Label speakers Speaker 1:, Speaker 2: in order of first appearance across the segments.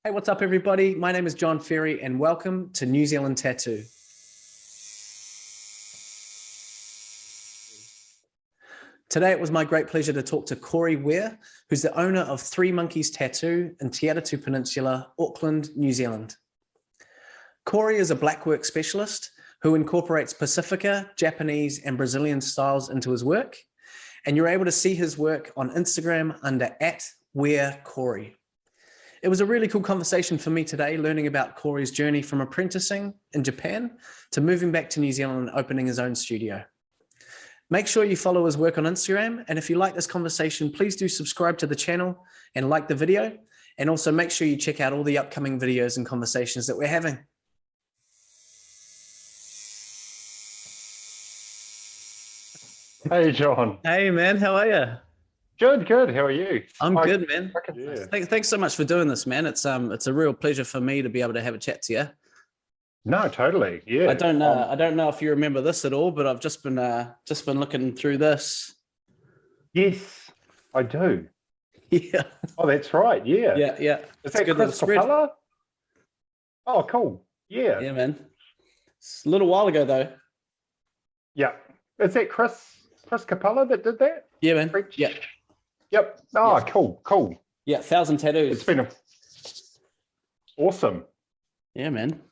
Speaker 1: Hey, what's up, everybody? My name is John Ferry, and welcome to New Zealand Tattoo. Today, it was my great pleasure to talk to Corey Weir, who's the owner of Three Monkeys Tattoo in the Atatu Peninsula, Auckland, New Zealand. Corey is a blackwork specialist who incorporates Pacifica, Japanese, and Brazilian styles into his work, and you're able to see his work on Instagram under @WeirCorey. It was a really cool conversation for me today, learning about Corey's journey from apprenticing in Japan to moving back to New Zealand and opening his own studio. Make sure you follow his work on Instagram. And if you like this conversation, please do subscribe to the channel and like the video. And also make sure you check out all the upcoming videos and conversations that we're having.
Speaker 2: Hey, John.
Speaker 1: Hey, man. How are you?
Speaker 2: Good, good. How are you?
Speaker 1: I'm good, man.
Speaker 2: Yeah.
Speaker 1: Thanks so much for doing this, man. It's a real pleasure for me to be able to have a chat to you.
Speaker 2: No, totally. Yeah.
Speaker 1: I don't know if you remember this at all, but I've just been looking through this.
Speaker 2: Yes, I do.
Speaker 1: Yeah.
Speaker 2: Oh, that's right. Yeah.
Speaker 1: Yeah.
Speaker 2: Is that Chris Capella? Oh, cool. Yeah.
Speaker 1: Yeah, man. It's a little while ago though.
Speaker 2: Yeah. Is that Chris Capella that did that?
Speaker 1: Yeah, man. Yeah.
Speaker 2: Yep. Oh,
Speaker 1: Yeah.
Speaker 2: cool.
Speaker 1: Yeah, 1,000 tattoos.
Speaker 2: It's been awesome.
Speaker 1: Yeah, man.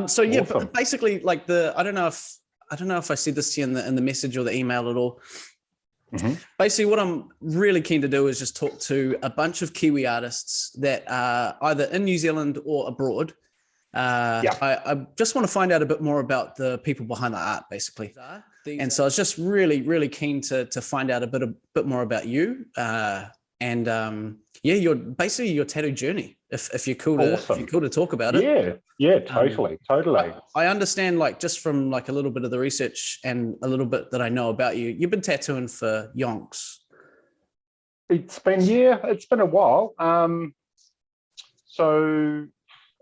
Speaker 1: So yeah,
Speaker 2: Awesome.
Speaker 1: basically, like I don't know if I said this to you in the message or the email at all.
Speaker 2: Mhm.
Speaker 1: Basically, what I'm really keen to do is just talk to a bunch of Kiwi artists that are either in New Zealand or abroad. I just want to find out a bit more about the people behind the art, basically. And so I was just really keen to find out a bit more about you. Your tattoo journey. If you're cool to
Speaker 2: Awesome.
Speaker 1: if you're cool to talk about it.
Speaker 2: Yeah, totally.
Speaker 1: I understand, like, just from like a little bit of the research and a little bit that I know about you, you've been tattooing for yonks.
Speaker 2: It's been a while. So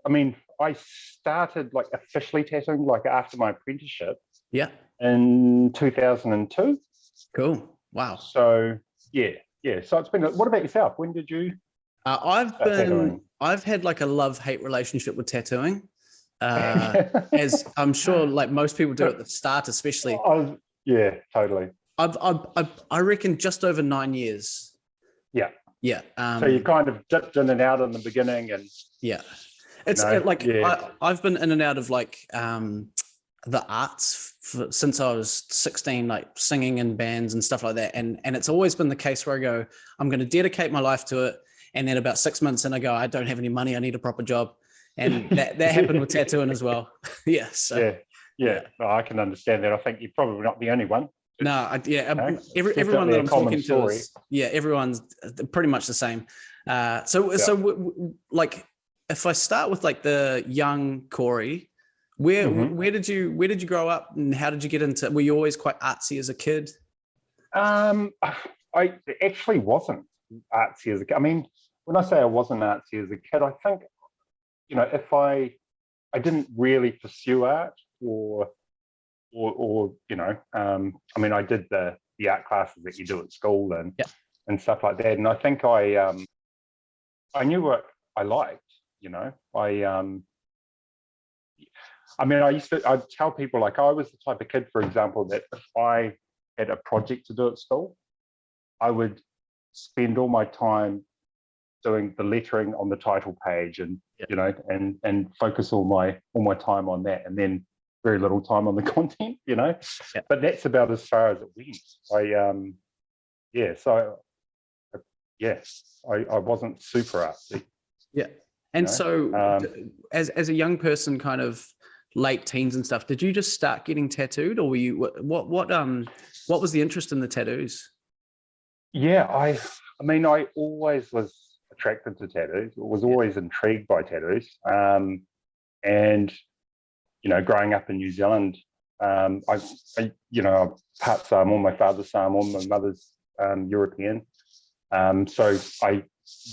Speaker 2: I mean, I started like officially tattooing like after my apprenticeship.
Speaker 1: Yeah.
Speaker 2: In 2002.
Speaker 1: Cool. Wow.
Speaker 2: So yeah. So it's been. What about yourself? When did you?
Speaker 1: I've had like a love-hate relationship with tattooing, as I'm sure like most people do at the start, especially.
Speaker 2: Yeah, totally.
Speaker 1: I reckon just over 9 years.
Speaker 2: Yeah.
Speaker 1: Yeah.
Speaker 2: So you kind of dipped in and out in the beginning, and
Speaker 1: yeah, it's I've been in and out of like the arts since I was 16, like singing in bands and stuff like that. And it's always been the case where I go, I'm going to dedicate my life to it. And then about 6 months in, I go, I don't have any money. I need a proper job. And that happened with tattooing as well. Yeah. So
Speaker 2: yeah. Well, I can understand that. I think you're probably not the only one.
Speaker 1: No, everyone that I'm talking to is, everyone's pretty much the same. So like, if I start with like the young Corey, where did you grow up and how did you get into? Were you always quite artsy as a kid?
Speaker 2: I actually wasn't artsy as a kid. I mean, when I say I wasn't artsy as a kid, I think, if I didn't really pursue art or I mean, I did the art classes that you do at school and stuff like that. And I think I knew what I liked, I'd tell people, like, I was the type of kid, for example, that if I had a project to do at school, I would spend all my time doing the lettering on the title page and, and focus all my time on that, and then very little time on the content, but that's about as far as it went. I wasn't super artsy.
Speaker 1: Yeah. And so as a young person, kind of late teens and stuff, did you just start getting tattooed, or were you, what was the interest in the tattoos? Yeah,
Speaker 2: I mean, I always was attracted to tattoos, was always intrigued by tattoos. And, growing up in New Zealand, I'm part Samoan, my father's Samoan, my mother's European. So I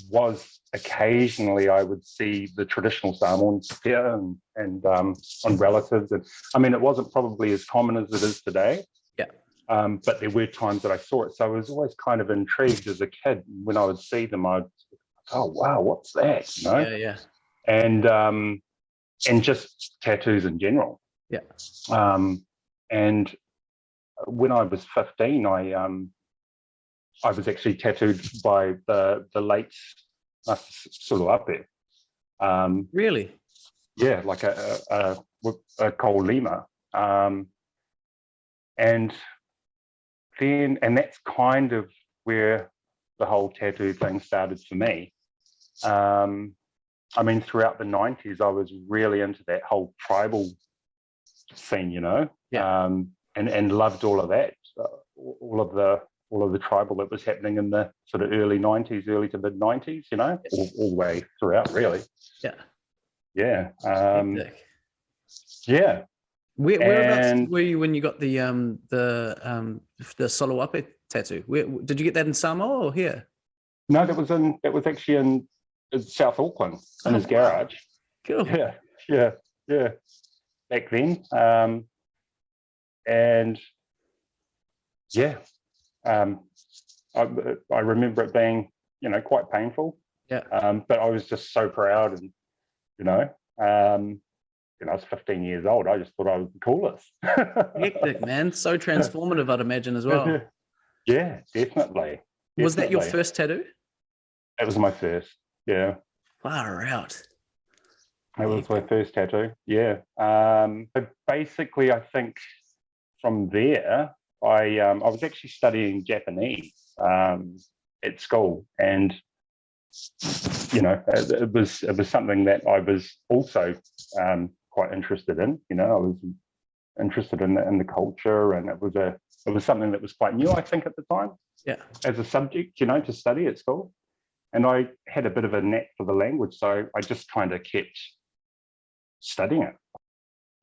Speaker 2: was occasionally, I would see the traditional Samoan here and on relatives. And I mean, it wasn't probably as common as it is today.
Speaker 1: Yeah.
Speaker 2: But there were times that I saw it. So I was always kind of intrigued as a kid. When I would see them, I'd, oh, wow, what's that?
Speaker 1: Yeah.
Speaker 2: and just tattoos in general.
Speaker 1: Yeah.
Speaker 2: And when I was 15, I was actually tattooed by the late Suluape.
Speaker 1: Really?
Speaker 2: Yeah, like a Cole Lima. And that's kind of where the whole tattoo thing started for me. I mean, throughout the 90s, I was really into that whole tribal scene, you know, and loved all of that, all of the tribal that was happening in the sort of early 90s, early to mid 90s, you know, all the way throughout, really.
Speaker 1: Yeah.
Speaker 2: Yeah.
Speaker 1: Yeah. Whereabouts were you when you got the Soloape tattoo? Did you get that in Samoa or here?
Speaker 2: No, that was actually in South Auckland in his garage.
Speaker 1: Cool.
Speaker 2: Yeah. Back then, and yeah, I remember it being, you know, quite painful.
Speaker 1: Yeah.
Speaker 2: But I was just so proud, and you know, I was 15 years old. I just thought I was the coolest.
Speaker 1: Hectic, man. So transformative, I'd imagine, as well.
Speaker 2: Yeah, definitely.
Speaker 1: Was that your first tattoo?
Speaker 2: That was my first. Yeah.
Speaker 1: Far out.
Speaker 2: That was my first tattoo. Yeah. But basically, I think from there, I was actually studying Japanese at school, and you know, it was something that I was also quite interested in. You know, I was interested in the culture, and it was something that was quite new, I think, at the time.
Speaker 1: Yeah.
Speaker 2: As a subject, you know, to study at school, and I had a bit of a knack for the language, so I just kind of kept studying it.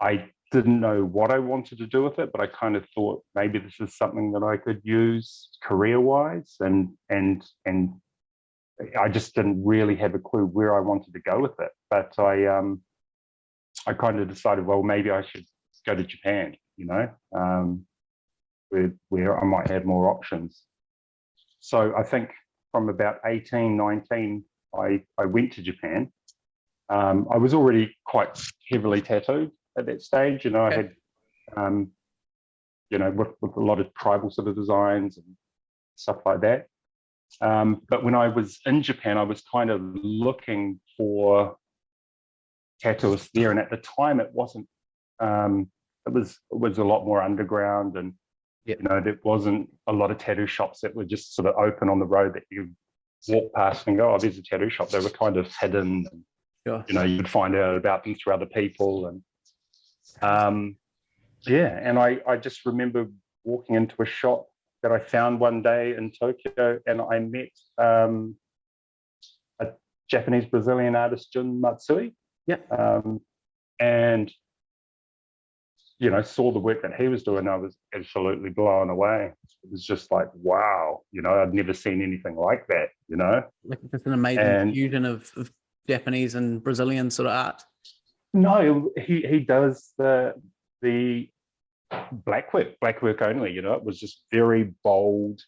Speaker 2: I didn't know what I wanted to do with it, but I kind of thought maybe this is something that I could use career-wise, and I just didn't really have a clue where I wanted to go with it. But I kind of decided, well, maybe I should go to Japan, you know, where I might have more options. So I think from about 18, 19, I went to Japan. I was already quite heavily tattooed at that stage. You know, I had, you know, with a lot of tribal sort of designs and stuff like that. But when I was in Japan, I was kind of looking for tattooists there, and at the time it wasn't. It was a lot more underground, and you know, there wasn't a lot of tattoo shops that were just sort of open on the road that you walk past and go, oh, there's a tattoo shop. They were kind of hidden. And, you know, you would find out about them through other people, and and I just remember walking into a shop that I found one day in Tokyo, and I met a Japanese Brazilian artist, Jun Matsui.
Speaker 1: Yeah.
Speaker 2: And you know, saw the work that he was doing. I was absolutely blown away. It was just like, wow, you know, I'd never seen anything like that, you know.
Speaker 1: Like just an amazing fusion of Japanese and Brazilian sort of art. No,
Speaker 2: he does the blackwork only, you know. It was just very bold,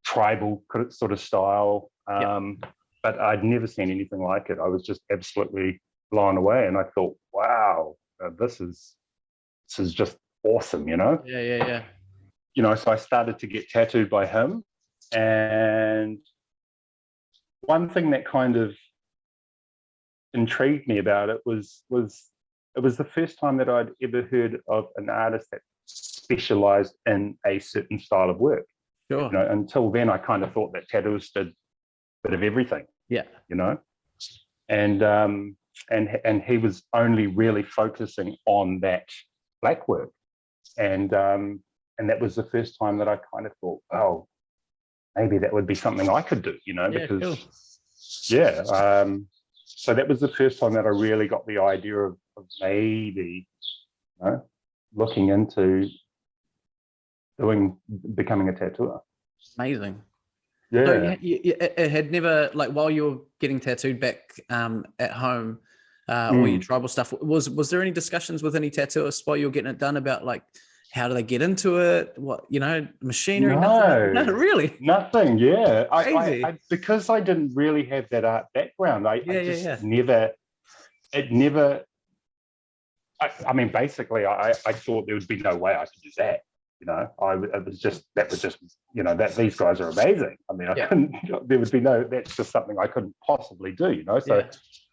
Speaker 2: tribal sort of style. But I'd never seen anything like it. I was just absolutely blown away, and I thought, wow, this is just awesome, you know.
Speaker 1: Yeah.
Speaker 2: You know, so I started to get tattooed by him, and one thing that kind of intrigued me about it was it was the first time that I'd ever heard of an artist that specialized in a certain style of work.
Speaker 1: Sure.
Speaker 2: You know, until then I kind of thought that tattooists did a bit of everything.
Speaker 1: Yeah.
Speaker 2: You know, and he was only really focusing on that blackwork, and that was the first time that I kind of thought, oh, maybe that would be something I could do, you know, because so that was the first time that I really got the idea of maybe, you know, looking into becoming a tattooer.
Speaker 1: Amazing.
Speaker 2: Yeah.
Speaker 1: So it had never, like, while you were getting tattooed back at home, all your tribal stuff, was there any discussions with any tattooists while you were getting it done about, like, how do they get into it? What, machinery?
Speaker 2: No,
Speaker 1: No, really.
Speaker 2: nothing. Yeah,
Speaker 1: Crazy.
Speaker 2: because I didn't really have that art background. I just
Speaker 1: Yeah.
Speaker 2: never. It never. I mean, basically, I thought there would be no way I could do that. It was just that these guys are amazing. I mean, I couldn't. There would be no. That's just something I couldn't possibly do.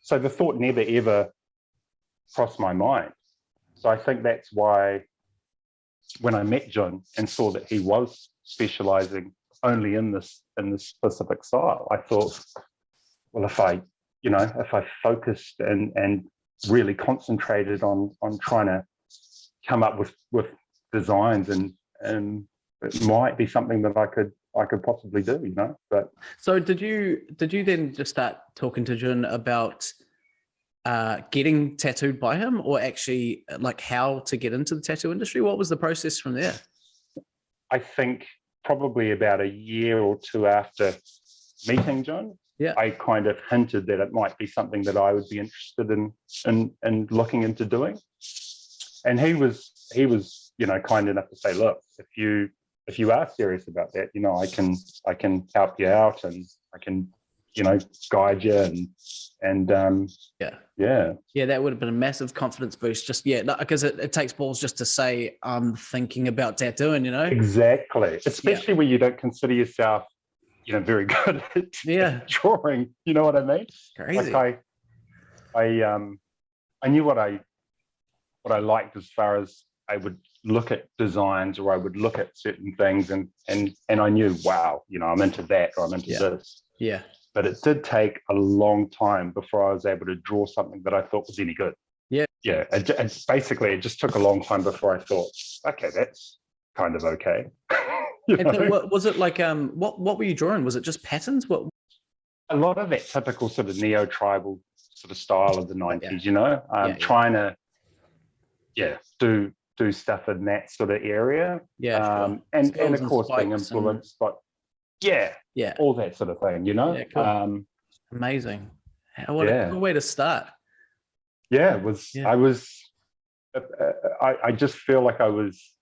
Speaker 2: So the thought never ever crossed my mind. So I think that's why when I met John and saw that he was specializing only in this specific style, I thought, well, if I focused and really concentrated on trying to come up with designs and it might be something that I could possibly do, But
Speaker 1: so did you then just start talking to Jun about getting tattooed by him, or actually like how to get into the tattoo industry? What was the process from there?
Speaker 2: I think probably about a year or two after meeting John, I kind of hinted that it might be something that I would be interested in looking into doing. And he was kind enough to say, look, if you are serious about that, I can help you out and I can guide you and
Speaker 1: that would have been a massive confidence boost. Just because it takes balls just to say I'm thinking about tattooing,
Speaker 2: Exactly, especially when you don't consider yourself very good at drawing, you know what I mean?
Speaker 1: Crazy.
Speaker 2: Like I knew what I liked, as far as I would look at designs or I would look at certain things and I knew, wow, I'm into that or I'm into this.
Speaker 1: Yeah.
Speaker 2: But it did take a long time before I was able to draw something that I thought was any good.
Speaker 1: Yeah.
Speaker 2: Yeah. It just took a long time before I thought, okay, that's kind of okay.
Speaker 1: So what was it like? What were you drawing? Was it just patterns? What?
Speaker 2: A lot of that typical sort of neo-tribal sort of style of the 90s, trying to do stuff in that sort of area.
Speaker 1: Sure.
Speaker 2: And of course being influenced by all that sort of thing,
Speaker 1: cool. Amazing. What a cool way to start.
Speaker 2: I just feel like I was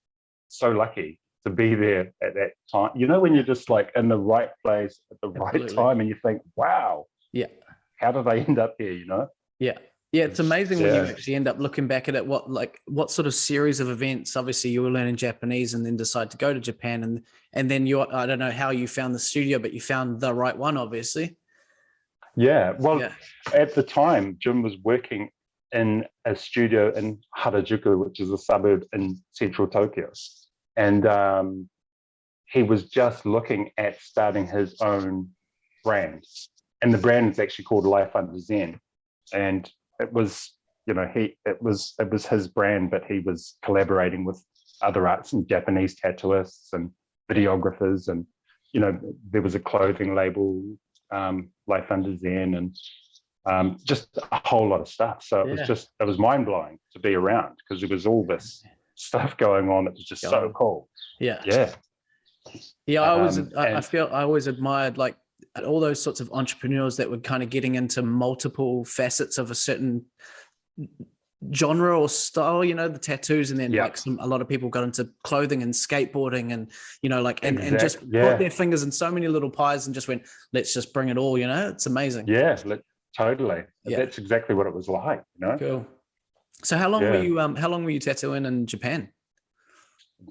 Speaker 2: so lucky to be there at that time, when you're just like in the right place at the right time and you think, wow, how did I end up here?
Speaker 1: It's amazing when you actually end up looking back at it. What sort of series of events? Obviously, you were learning Japanese and then decide to go to Japan, and then I don't know how you found the studio, but you found the right one, obviously.
Speaker 2: At the time, Jim was working in a studio in Harajuku, which is a suburb in central Tokyo, and he was just looking at starting his own brand, and the brand is actually called Life Under Zen, and it was it was his brand, but he was collaborating with other artists and Japanese tattooists and videographers, and there was a clothing label, Life Under Zen, and just a whole lot of stuff. So it was mind blowing to be around, because there was all this stuff going on that was just so cool.
Speaker 1: I always admired like all those sorts of entrepreneurs that were kind of getting into multiple facets of a certain genre or style, the tattoos, and then a lot of people got into clothing and skateboarding and and just put their fingers in so many little pies and just went, let's just bring it all. It's amazing.
Speaker 2: Totally. That's exactly what it was like.
Speaker 1: Cool. So how long were you tattooing in Japan?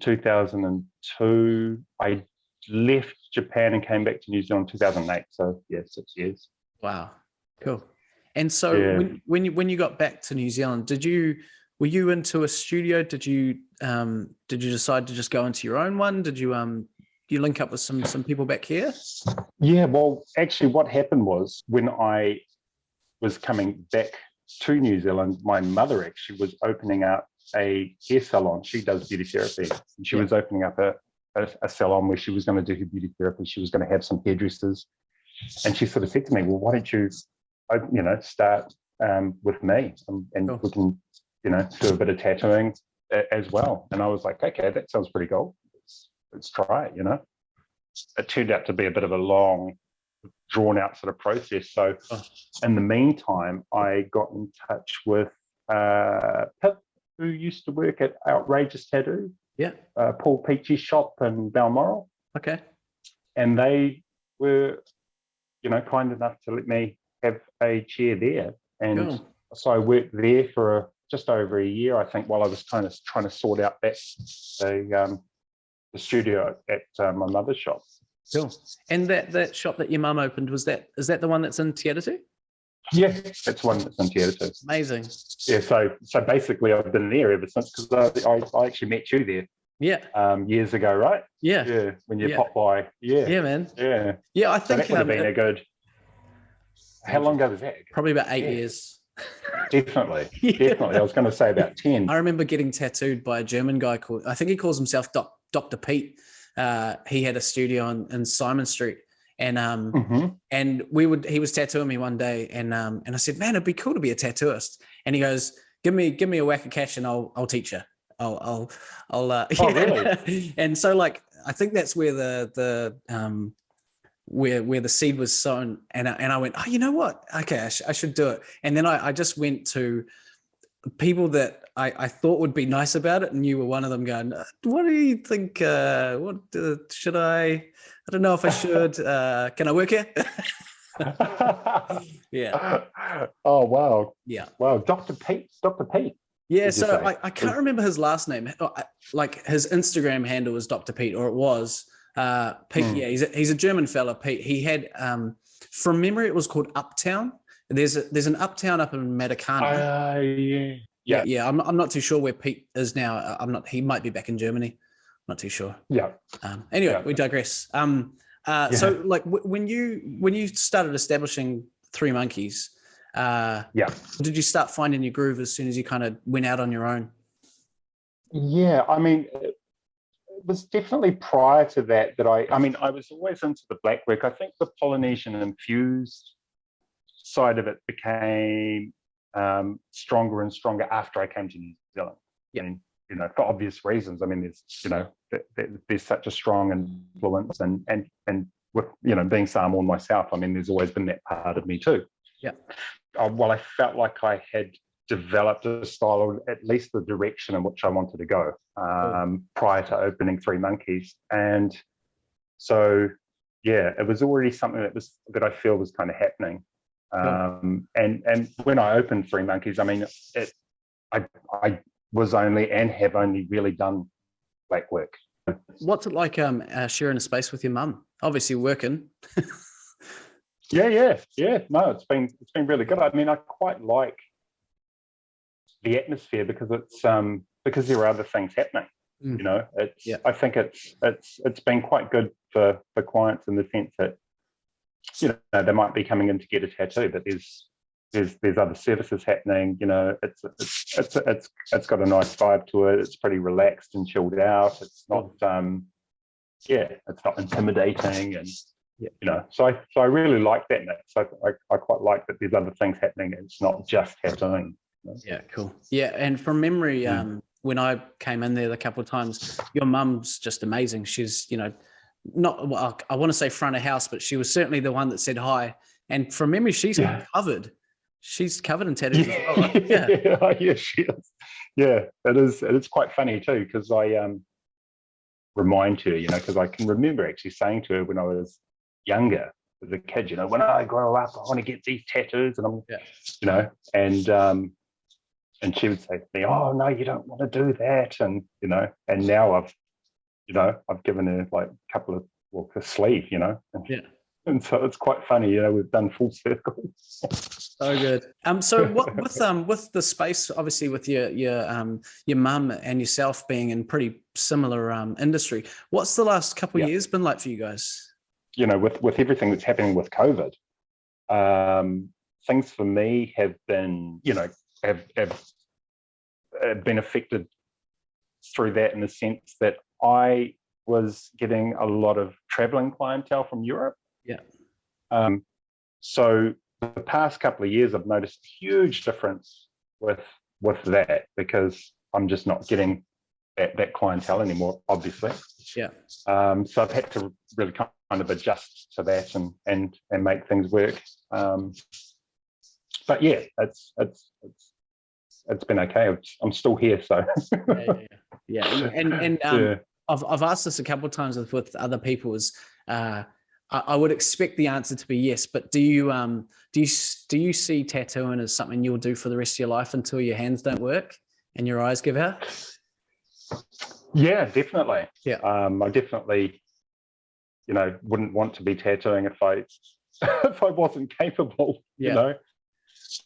Speaker 2: 2002. I left Japan and came back to New Zealand in 2008. So 6 years.
Speaker 1: Wow, cool. And so when you got back to New Zealand, were you into a studio? Did you decide to just go into your own one? Did you link up with some people back here?
Speaker 2: Yeah, well, actually what happened was, when I was coming back to New Zealand, my mother actually was opening up a hair salon. She does beauty therapy, and she was opening up a salon where she was going to do her beauty therapy. She was going to have some hairdressers, and she sort of said to me, well, why don't you start with me, and we can do a bit of tattooing as well. And I was like, okay, that sounds pretty cool, let's try it. It turned out to be a bit of a long, drawn out sort of process. So in the meantime, I got in touch with Pip, who used to work at Outrageous Tattoo.
Speaker 1: Yeah.
Speaker 2: Paul Peachy's shop in Balmoral.
Speaker 1: Okay.
Speaker 2: And they were, kind enough to let me have a chair there. And
Speaker 1: Cool.
Speaker 2: so I worked there for just over a year, I think, while I was kind of trying to sort out the studio at my mother's shop.
Speaker 1: Cool. And that shop that your mum opened, is that the one that's in Atatu?
Speaker 2: Yeah, that's one that's in Atatu.
Speaker 1: Amazing.
Speaker 2: Yeah, so basically I've been there ever since, because I actually met you there.
Speaker 1: Yeah.
Speaker 2: Years ago, right?
Speaker 1: Yeah.
Speaker 2: Yeah, when you popped by. Yeah.
Speaker 1: Yeah, man.
Speaker 2: Yeah.
Speaker 1: Yeah, I
Speaker 2: So
Speaker 1: think
Speaker 2: that would have been a good. How long ago was that?
Speaker 1: Probably about 8 years.
Speaker 2: Definitely.
Speaker 1: Yeah.
Speaker 2: Definitely. I was going to say about 10.
Speaker 1: I remember getting tattooed by a German guy called, I think he calls himself Dr. Pete. He had a studio in Simon Street, and and he was tattooing me one day, and I said, man, it'd be cool to be a tattooist. And he goes, give me a whack of cash and I'll teach you. I'll
Speaker 2: really?
Speaker 1: And so, like, I think that's where where the seed was sown, and I went, oh, you know what? Okay, I should do it. And then I just went to people that I thought would be nice about it, and you were one of them, going, what do you think? Should I don't know if I should. Can I work here? Yeah.
Speaker 2: Oh, wow.
Speaker 1: Yeah.
Speaker 2: Wow. Dr. Pete.
Speaker 1: Yeah, so I can't remember his last name. Like, his Instagram handle was Dr. Pete, or it was Pete. Yeah, he's a German fella, Pete. He had, from memory, it was called Uptown. There's an Uptown up in Matakana. Yeah. I'm not too sure where Pete is now. He might be back in Germany. I'm not too sure.
Speaker 2: Yeah.
Speaker 1: Anyway, we digress. So, like, when you started establishing Three Monkeys, did you start finding your groove as soon as you kind of went out on your own?
Speaker 2: Yeah, I mean, it was definitely prior to that I was always into the blackwork. I think the Polynesian infused side of it became stronger and stronger after I came to New Zealand.
Speaker 1: Yeah.
Speaker 2: And, for obvious reasons. I mean, there's such a strong influence, and with being Samoan myself, I mean, there's always been that part of me too.
Speaker 1: Yeah.
Speaker 2: Well, I felt like I had developed a style, or at least the direction in which I wanted to go, prior to opening Three Monkeys. And so, yeah, it was already something that I feel was kind of happening. And when I opened Three Monkeys, I mean, I was only and have only really done blackwork.
Speaker 1: What's it like sharing a space with your mum? Obviously working.
Speaker 2: Yeah. No, it's been really good. I mean, I quite like the atmosphere because because there are other things happening. I think it's been quite good for clients in the sense that they might be coming in to get a tattoo, but there's other services happening. It's got a nice vibe to it. It's pretty relaxed and chilled out. It's not it's not intimidating, and so I really like that mix. I quite like that there's other things happening. It's not just tattooing.
Speaker 1: Yeah, cool. Yeah, and from memory, when I came in there a couple of times, your mum's just amazing. She's not, well, I want to say front of house, but she was certainly the one that said hi. And from memory, she's covered. She's covered in tattoos as well, right?
Speaker 2: Yeah, she is. Yeah, it is quite funny too, because I remind her, because I can remember actually saying to her when I was younger as a kid, when I grow up, I want to get these tattoos, and and she would say to me, oh no, you don't want to do that, and and now I've given her like a couple of a sleeve, and so it's quite funny, we've done full circle.
Speaker 1: So good. So what with the space, obviously with your mum and yourself being in pretty similar industry, what's the last couple of years been like for you guys?
Speaker 2: With everything that's happening with COVID, things for me have been, have been affected through that, in the sense that I was getting a lot of traveling clientele from Europe.
Speaker 1: Yeah.
Speaker 2: So the past couple of years, I've noticed a huge difference with that, because I'm just not getting that clientele anymore, obviously.
Speaker 1: Yeah.
Speaker 2: So I've had to really kind of adjust to that and make things work. But yeah, it's been okay. I'm still here, so.
Speaker 1: Yeah. And
Speaker 2: Yeah.
Speaker 1: I've asked this a couple of times with other people. I would expect the answer to be yes, but do you see tattooing as something you'll do for the rest of your life until your hands don't work and your eyes give out?
Speaker 2: Yeah, definitely.
Speaker 1: Yeah.
Speaker 2: I definitely, wouldn't want to be tattooing if I if I wasn't capable.
Speaker 1: Yeah.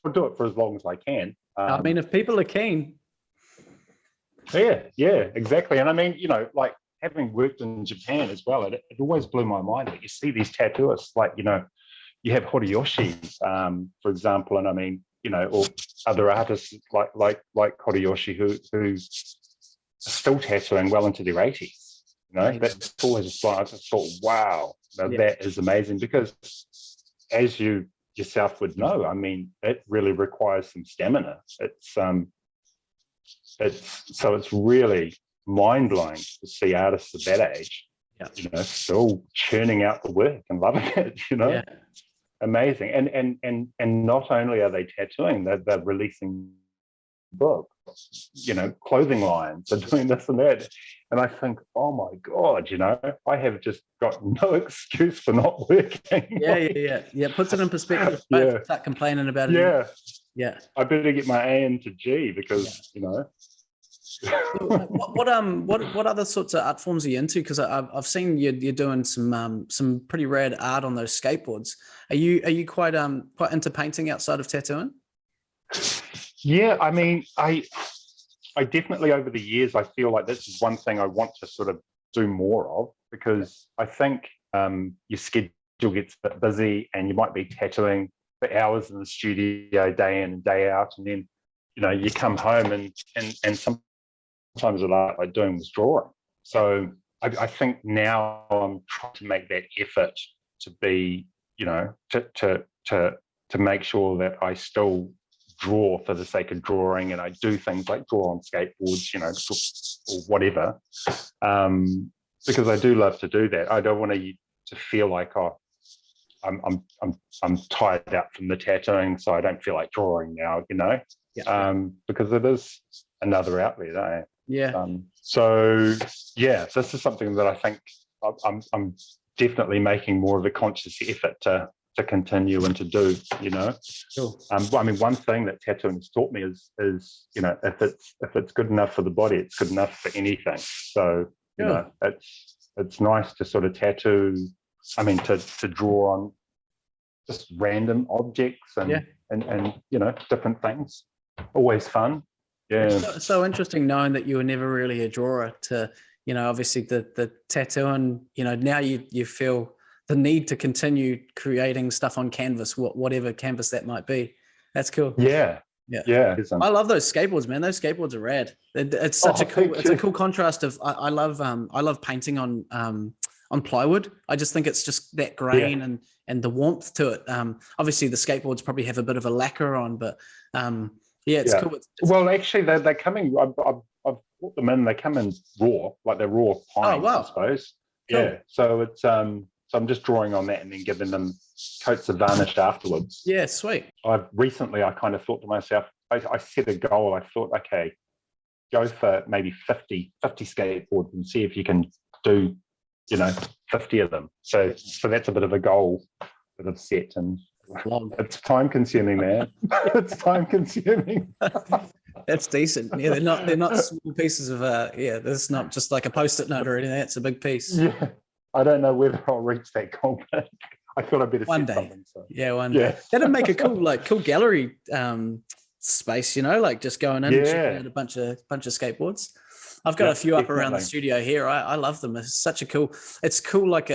Speaker 2: I'll do it for as long as I can.
Speaker 1: I mean, if people are keen.
Speaker 2: Yeah, exactly. And I mean, like having worked in Japan as well, it always blew my mind that you see these tattooists, like, you have Horiyoshi, for example, and I mean, or other artists like Horiyoshi who are still tattooing well into their 80s. That's always I just thought, wow, that is amazing, because as you yourself would know, I mean, it really requires some stamina. It's really mind-blowing to see artists of that age, still churning out the work and loving it. Amazing. And not only are they tattooing, they're releasing books, clothing lines, they're doing this and that. And I think, oh my God, I have just got no excuse for not working.
Speaker 1: Yeah. Puts it in perspective. Don't start complaining about it. Yeah.
Speaker 2: I better get my A into G because,
Speaker 1: What other sorts of art forms are you into? Because I've seen you're doing some pretty rad art on those skateboards. Are you quite into painting outside of tattooing?
Speaker 2: Yeah, I mean, I definitely, over the years, I feel like this is one thing I want to sort of do more of, because I think your schedule gets a bit busy and you might be tattooing for hours in the studio day in and day out, and then you come home and sometimes what I doing was drawing. So I think now I'm trying to make that effort to be, to make sure that I still draw for the sake of drawing, and I do things like draw on skateboards, or whatever, because I do love to do that. I don't want to feel like, I'm tired out from the tattooing, so I don't feel like drawing now, because it is another outlet, eh?
Speaker 1: Yeah.
Speaker 2: So this is something that I think I'm definitely making more of a conscious effort to continue and to do.
Speaker 1: Sure.
Speaker 2: I mean, one thing that tattooing has taught me is if it's good enough for the body, it's good enough for anything. So it's nice to sort of tattoo. I mean, to draw on just random objects and different things. Always fun. Yeah.
Speaker 1: It's so interesting knowing that you were never really a drawer to, obviously the tattooing, now you feel the need to continue creating stuff on canvas, whatever canvas that might be. That's cool.
Speaker 2: Yeah.
Speaker 1: I love those skateboards, man. Those skateboards are rad. It's such a cool contrast of, I love painting on plywood. I just think it's just that grain and the warmth to it. Obviously the skateboards probably have a bit of a lacquer on, but it's cool.
Speaker 2: Well, actually, they're coming. I've brought them in. They come in raw, like they're raw pines, I suppose. Cool. Yeah. So it's so I'm just drawing on that and then giving them coats of varnish afterwards.
Speaker 1: Yeah, sweet.
Speaker 2: I kind of thought to myself, I set a goal. I thought, okay, go for maybe 50 skateboards and see if you can do 50 of them. So that's a bit of a goal that I've set, and it's time consuming, man. It's time consuming.
Speaker 1: That's decent. Yeah, they're not small pieces of there's not just like a post-it note or anything. It's a big piece.
Speaker 2: Yeah. I don't know whether I'll reach that goal, but I thought I'd better
Speaker 1: one
Speaker 2: set
Speaker 1: day.
Speaker 2: something. So.
Speaker 1: Yeah, one day. That'd make a cool gallery space, like just going in and checking out a bunch of skateboards. I've got a few up around the studio here. I love them. It's such a cool. It's cool. Like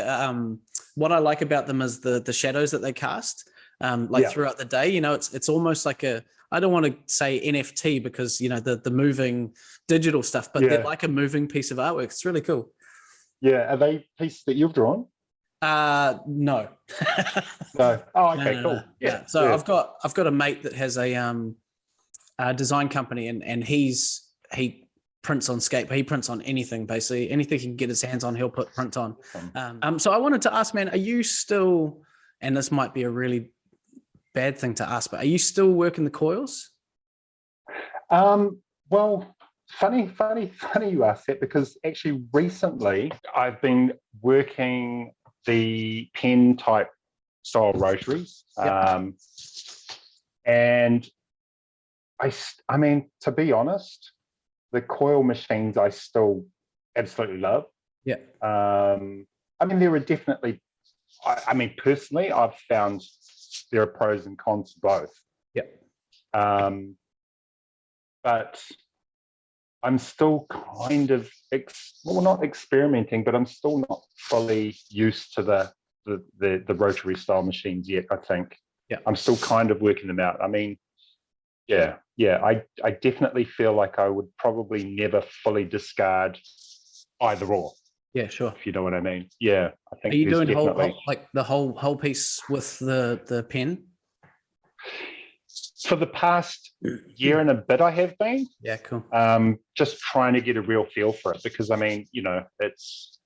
Speaker 1: what I like about them is the shadows that they cast. Throughout the day, it's almost like I don't want to say NFT because the moving digital stuff, but they're like a moving piece of artwork. It's really cool.
Speaker 2: Yeah, are they pieces that you've drawn?
Speaker 1: No.
Speaker 2: No. Oh, okay,
Speaker 1: no,
Speaker 2: cool.
Speaker 1: No. Yeah. So I've got a mate that has a design company, and he prints on he prints on anything, basically anything he can get his hands on, he'll print on. So I wanted to ask, man, are you still? And this might be a really bad thing to ask, but are you still working the coils?
Speaker 2: Well, funny you asked that, because actually recently I've been working the pen type style rotaries.
Speaker 1: Yep.
Speaker 2: And I mean, to be honest, the coil machines I still absolutely love.
Speaker 1: Yeah.
Speaker 2: I mean, there are definitely, I mean, personally, I've found there are pros and cons to both.
Speaker 1: Yeah.
Speaker 2: But I'm still kind of, not experimenting, but I'm still not fully used to the rotary style machines yet, I think.
Speaker 1: Yeah.
Speaker 2: I'm still kind of working them out. I mean, yeah, I definitely feel like I would probably never fully discard either or.
Speaker 1: Yeah, sure.
Speaker 2: If you know what I mean. Yeah, I think.
Speaker 1: Are you doing
Speaker 2: definitely
Speaker 1: the whole piece with the pen?
Speaker 2: For the past year and a bit, I have been.
Speaker 1: Yeah, cool.
Speaker 2: Just trying to get a real feel for it, because I mean, you know, it's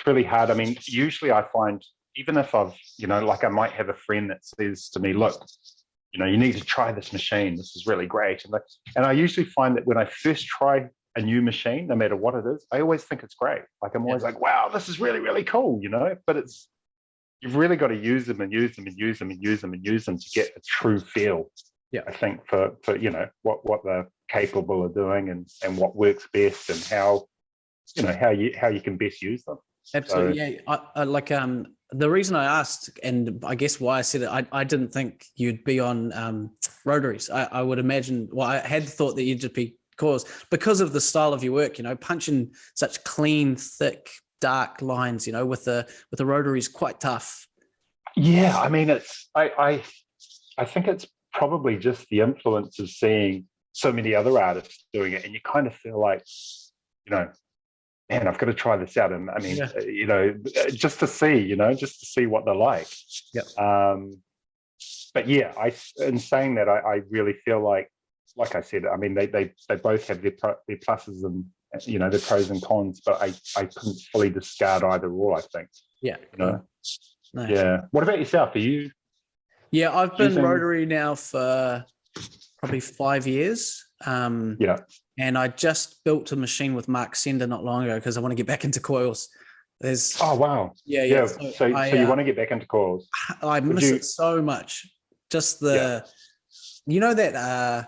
Speaker 2: really hard. I mean, usually I find, even if I've, you know, like I might have a friend that says to me, look, you know, you need to try this machine. This is really great. And I usually find that when I first try a new machine, no matter what it is, I always think it's great. Like I'm always like, wow, this is really, really cool, you know, but you've really got to use them and use them and use them and use them and use them to get a true feel.
Speaker 1: Yeah.
Speaker 2: I think for you know, what they're capable of doing and what works best, and how, you know, how you can best use them.
Speaker 1: Absolutely. So, yeah. I like the reason I asked, and I guess why I said it, I didn't think you'd be on rotaries. I would imagine, well, I had thought that you'd just be Coils because of the style of your work, you know, punching such clean, thick, dark lines, you know, with the rotaries, quite tough.
Speaker 2: Yeah, I mean, I think it's probably just the influence of seeing so many other artists doing it, and you kind of feel like, you know, man, I've got to try this out. And I mean, you know, just to see what they're like.
Speaker 1: Yeah.
Speaker 2: But yeah, in saying that, I really feel like I said, I mean, they both have their pluses and, you know, their pros and cons, but I couldn't fully discard either or, I think.
Speaker 1: Yeah.
Speaker 2: You know?
Speaker 1: Nice.
Speaker 2: Yeah. What about yourself? Are you?
Speaker 1: Yeah, I've been rotary now for probably 5 years.
Speaker 2: Yeah.
Speaker 1: And I just built a machine with Mark Sender not long ago because I want to get back into coils.
Speaker 2: Oh wow.
Speaker 1: Yeah.
Speaker 2: So you want to get back into coils?
Speaker 1: I miss it so much. Just you know that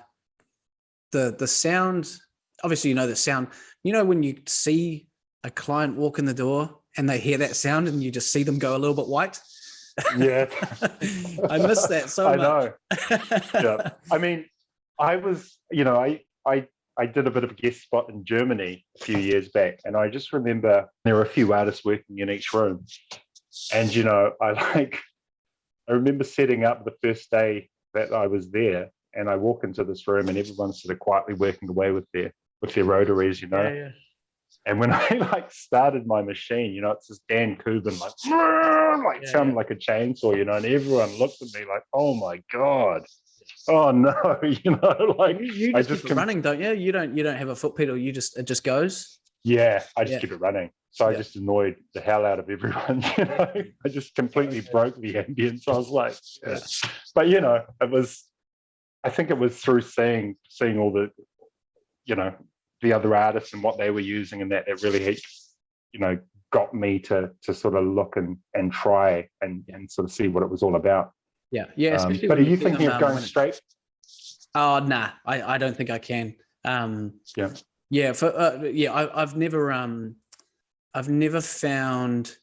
Speaker 1: the sound. Obviously, you know the sound. You know when you see a client walk in the door and they hear that sound and you just see them go a little bit white.
Speaker 2: Yeah.
Speaker 1: I miss that so much.
Speaker 2: I know. Yeah. I mean, I was, you know, I did a bit of a guest spot in Germany a few years back, and I just remember there were a few artists working in each room. And, you know, I remember setting up the first day that I was there, and I walk into this room and everyone's sort of quietly working away with their rotaries, you know.
Speaker 1: Yeah.
Speaker 2: And when I started my machine, you know, it's this Dan Kubin sounding like a chainsaw, you know, and everyone looked at me like, oh my God. Oh no, you know, like
Speaker 1: you just keep it running, don't you? You don't have a foot pedal, it just goes.
Speaker 2: Yeah, I just keep it running. So I just annoyed the hell out of everyone, you know. I just completely broke the ambience. I was like, but you know, I think it was through seeing all the, you know, the other artists and what they were using, and that really, you know, got me to sort of look and try and sort of see what it was all about.
Speaker 1: Yeah.
Speaker 2: But are you thinking of going straight?
Speaker 1: Oh, nah, I don't think I can. I've never found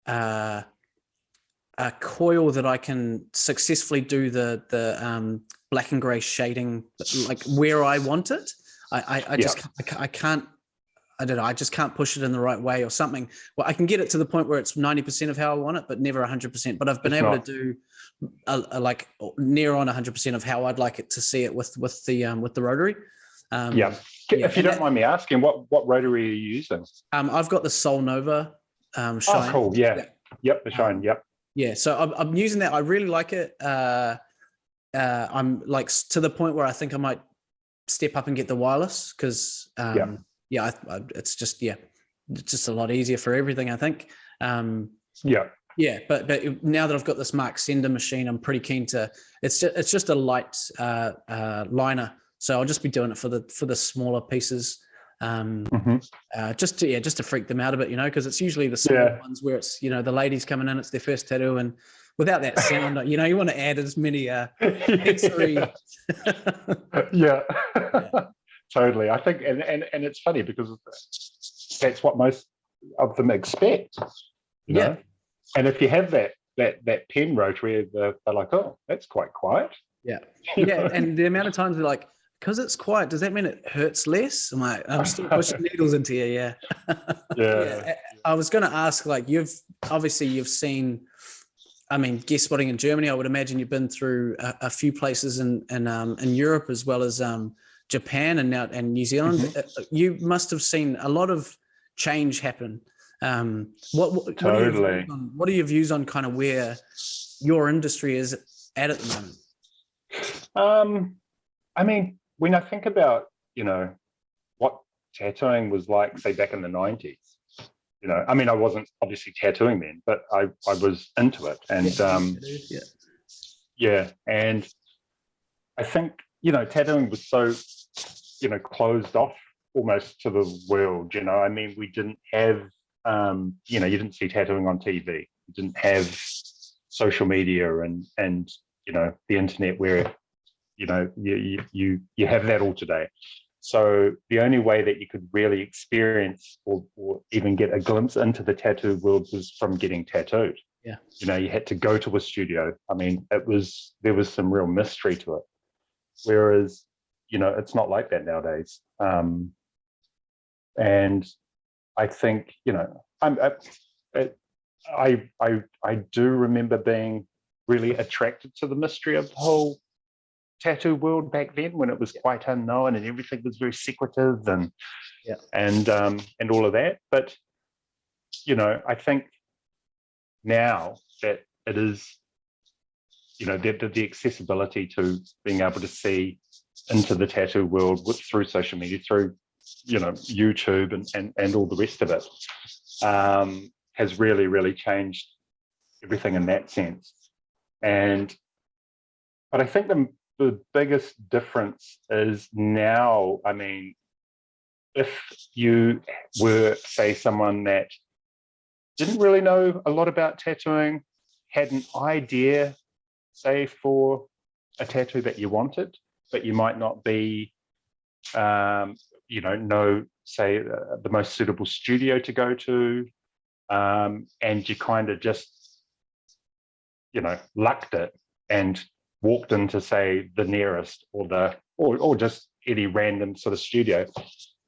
Speaker 1: a coil that I can successfully do the black and gray shading like where I want it. I can't. I don't know. I just can't push it in the right way or something. Well, I can get it to the point where it's 90% of how I want it, but never 100%. But I've been able to do like near on 100% of how I'd like it to see it with the rotary.
Speaker 2: If you don't mind me asking, what rotary are you using?
Speaker 1: I've got the Sol Nova Shine.
Speaker 2: Oh, cool. Yeah. Yep. The Shine. Yep.
Speaker 1: Yeah. So I'm using that. I really like it. I'm like to the point where I think I might step up and get the wireless because it's just a lot easier for everything, I think. But now that I've got this Mark Sender machine, I'm pretty keen to. It's just a light liner, So I'll just be doing it for the smaller pieces, just to freak them out a bit, because it's usually the small ones where it's, the ladies coming in, it's their first tattoo, and without that sound, you want to add as many sensory.
Speaker 2: Yeah. Totally. I think, and it's funny because that's what most of them expect, you know. And if you have that pen rotary, they're like, oh, that's quite quiet.
Speaker 1: Yeah. And the amount of times they're like, because it's quiet, does that mean it hurts less? I'm like, I'm still pushing needles into you. Yeah. I was going to ask, like, you've seen, guest spotting in Germany. I would imagine you've been through a few places in Europe, as well as Japan and New Zealand. You must have seen a lot of change happen. What are your views on kind of where your industry is at the
Speaker 2: moment? When I think about, what tattooing was like, say, back in the 90s, I wasn't obviously tattooing then, but I was into it. And and I think, tattooing was so, closed off almost to the world, we didn't have, you didn't see tattooing on TV. You didn't have social media and the internet where, you have that all today. So the only way that you could really experience or even get a glimpse into the tattoo world was from getting tattooed.
Speaker 1: Yeah.
Speaker 2: You had to go to a studio. There was some real mystery to it. Whereas, it's not like that nowadays. And I think, I do remember being really attracted to the mystery of the whole tattoo world back then, when it was quite unknown and everything was very secretive and all of that. But I think now that it is, the accessibility to being able to see into the tattoo world through social media, through YouTube and all the rest of it, has really, really changed everything in that sense. But I think the biggest difference is now, if you were, say, someone that didn't really know a lot about tattooing, had an idea, say, for a tattoo that you wanted, but you might not be, know, say, the most suitable studio to go to, and you kind of just, lucked it and walked into, say, the nearest or just any random sort of studio,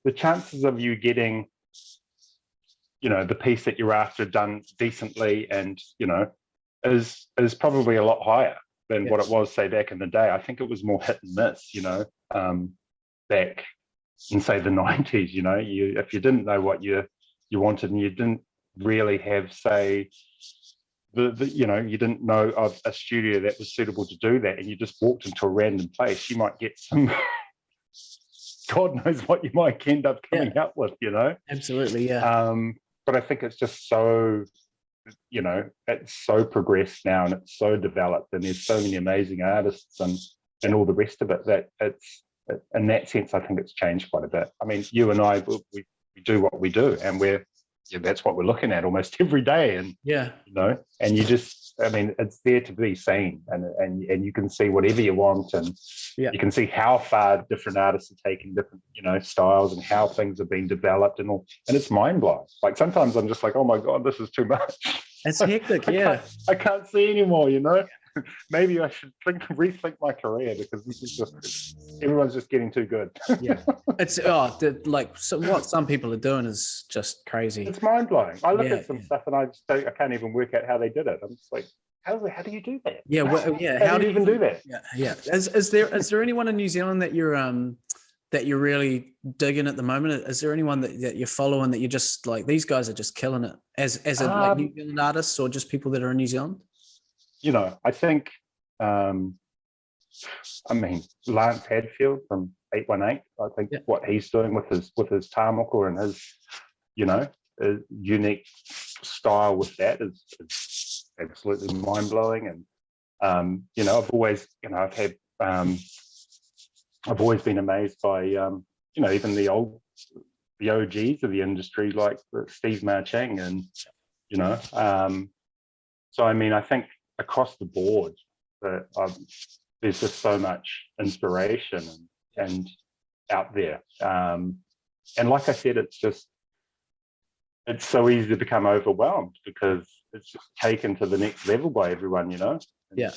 Speaker 2: the chances of you getting, the piece that you're after done decently and, is probably a lot higher than what it was, say, back in the day. I think it was more hit and miss, back in, say, the 90s. If you didn't know what you wanted and you didn't really have, say, you didn't know of a studio that was suitable to do that, and you just walked into a random place, you might get some God knows what you might end up coming up with,
Speaker 1: Absolutely,
Speaker 2: but I think it's just so, it's so progressed now and it's so developed, and there's so many amazing artists and all the rest of it, that it's, in that sense, I think it's changed quite a bit. You and I, we do what we do, and that's what we're looking at almost every day. And and you just, it's there to be seen, and you can see whatever you want, and you can see how far different artists are taking different styles, and how things have been developed and all, and it's mind-blowing. Like, sometimes I'm just like, oh my god, this is too much.
Speaker 1: It's hectic.
Speaker 2: I can't see anymore. Maybe I should rethink my career, because this is just, everyone's just getting too good.
Speaker 1: It's so what some people are doing is just crazy.
Speaker 2: It's mind-blowing. I look at some stuff and I can't even work out how they did it. I'm just like, how do you do that? How do you even do that?
Speaker 1: Is there anyone in New Zealand that you're really digging at the moment? Is there anyone that you're following that you're just like, these guys are just killing it, as like New Zealand artists, or just people that are in New Zealand?
Speaker 2: I think, Lance Hadfield from 818, I think what he's doing with his tāmoko and his, unique style with that is absolutely mind-blowing. And, I've always, I've had I've always been amazed by, even the OGs of the industry, like Steve Ma-Cheng, and, so, I mean, I think across the board that there's just so much inspiration and out there. And like I said, it's so easy to become overwhelmed because it's just taken to the next level by everyone,
Speaker 1: Yeah.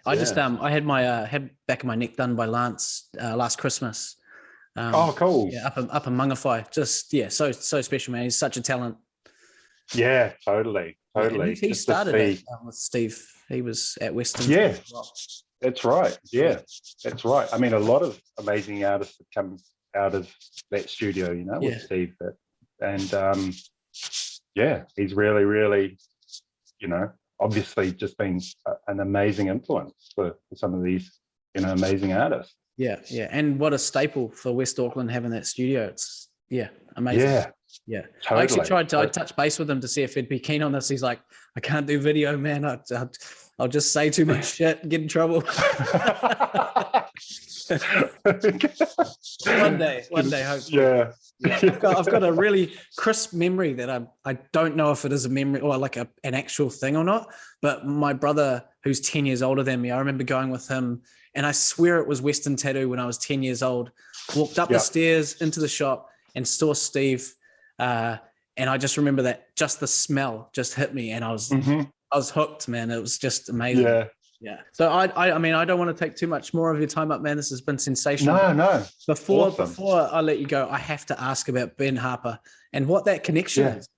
Speaker 1: I just I had my back of my neck done by Lance last Christmas.
Speaker 2: Cool.
Speaker 1: Yeah, up in Mangawhai. Just so special, man. He's such a talent.
Speaker 2: Yeah, totally.
Speaker 1: Yeah, he started it with Steve. He was at Western.
Speaker 2: Yeah, that's right. Yeah, that's right. I mean, a lot of amazing artists have come out of that studio, with Steve. And he's really, really, obviously just been an amazing influence for some of these, amazing artists.
Speaker 1: Yeah. And what a staple for West Auckland having that studio. It's amazing. Yeah. Totally. I actually tried to touch base with him to see if he'd be keen on this. He's like, I can't do video, man. I'll just say too much shit and get in trouble. One day, hopefully.
Speaker 2: Yeah.
Speaker 1: I've got a really crisp memory that I don't know if it is a memory or like an actual thing or not. But my brother, who's 10 years older than me, I remember going with him, and I swear it was Western Tattoo when I was 10 years old. Walked up the stairs into the shop and saw Steve. And I just remember that just the smell just hit me, and I was hooked, man. It was just amazing. Yeah. So I mean, I don't want to take too much more of your time up, man. This has been sensational.
Speaker 2: No.
Speaker 1: Before I let you go, I have to ask about Ben Harper and what that connection is.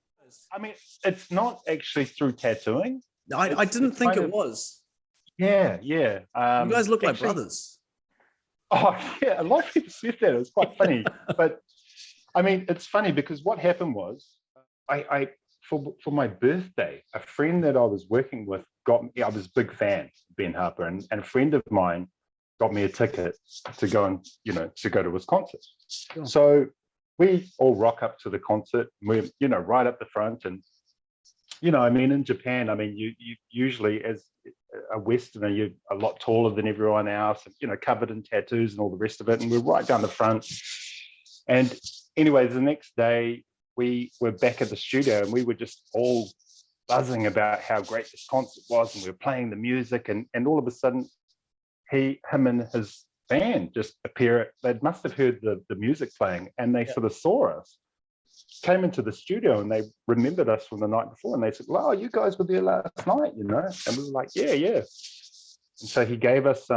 Speaker 2: I mean, it's not actually through tattooing.
Speaker 1: I didn't think it was.
Speaker 2: Yeah.
Speaker 1: You guys look like brothers.
Speaker 2: Oh, yeah. A lot of people said that. It was quite funny. But I mean, it's funny because what happened was for my birthday, a friend that I was working with I was a big fan of Ben Harper, and a friend of mine got me a ticket to go and, to go to his concert. Sure. So we all rock up to the concert. We're, right up the front. And, I mean, in Japan, I mean, you usually, as a Westerner, you're a lot taller than everyone else, and, covered in tattoos and all the rest of it. And we're right down the front. And anyways, the next day we were back at the studio, and we were just all buzzing about how great this concert was, and we were playing the music, and all of a sudden him and his band just appear. They must have heard the music playing, and they sort of saw us, came into the studio, and they remembered us from the night before, and they said, "Wow, you guys were there last night," and we were like, yeah. And so he gave us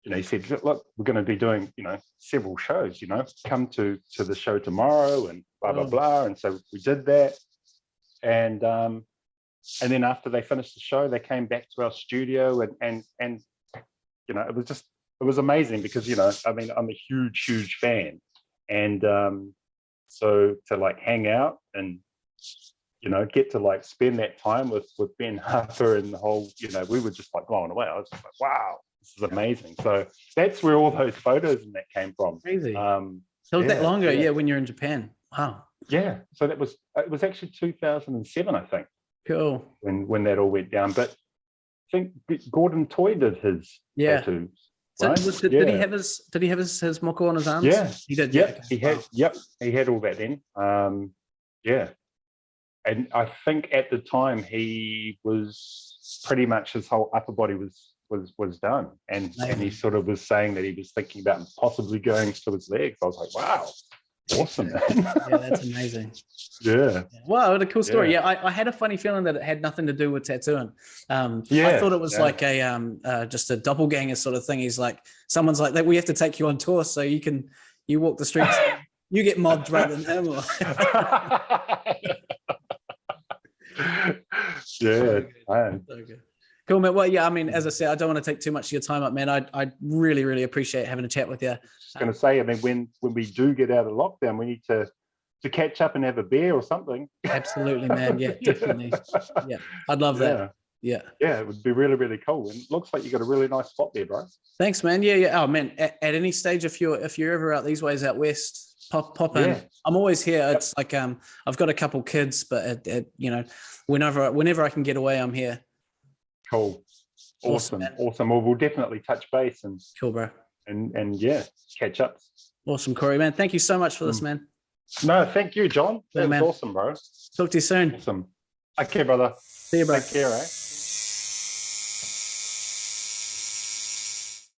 Speaker 2: he said, "Look, we're going to be doing, several shows, come to the show tomorrow," and blah, blah, blah. And so we did that. And then after they finished the show, they came back to our studio, and it was amazing because, I mean, I'm a huge fan. And so to like hang out and, get to like spend that time with Ben Harper and the whole, we were just like blown away. I was just like, wow. This is amazing. So that's where all those photos and that came from.
Speaker 1: Crazy. So that long ago, when you're in Japan. Wow.
Speaker 2: Yeah. So it was actually 2007, I think.
Speaker 1: Cool.
Speaker 2: When that all went down. But I think Gordon Toy did his tattoos.
Speaker 1: So right? Did he have his moko on his arms?
Speaker 2: Yeah.
Speaker 1: He did.
Speaker 2: Yeah. He had all that then. And I think at the time he was pretty much his whole upper body was done, and he sort of was saying that he was thinking about possibly going to his legs. I was like, wow, awesome, man.
Speaker 1: Yeah, that's amazing.
Speaker 2: Yeah.
Speaker 1: Wow, what a cool story. Yeah, I had a funny feeling that it had nothing to do with tattooing. I thought it was like a just a doppelganger sort of thing. He's like, someone's like, we have to take you on tour so you walk the streets, you get mobbed rather than him.
Speaker 2: Yeah.
Speaker 1: So good. Cool, man. Well, yeah, I mean, as I said, I don't want to take too much of your time up, man. I really, really appreciate having a chat with you.
Speaker 2: I was going to say, I mean, when we do get out of lockdown, we need to catch up and have a beer or something.
Speaker 1: Absolutely, man. Yeah, definitely. Yeah, I'd love that. Yeah.
Speaker 2: Yeah, it would be really, really cool. And it looks like you got a really nice spot there, bro.
Speaker 1: Thanks, man. Yeah. Oh, man, at any stage, if you're ever out these ways out west, pop in. I'm always here. Yep. It's like I've got a couple kids, but whenever I can get away, I'm here.
Speaker 2: Cool. Awesome. Well, we'll definitely touch base and
Speaker 1: cool, bro.
Speaker 2: and yeah, catch up.
Speaker 1: Awesome, Corey, man. Thank you so much for this, man.
Speaker 2: No, thank you, John. That was
Speaker 1: man.
Speaker 2: awesome, bro.
Speaker 1: Talk to you soon.
Speaker 2: Awesome. Okay, brother.
Speaker 1: See you, bro.
Speaker 2: Take care, eh?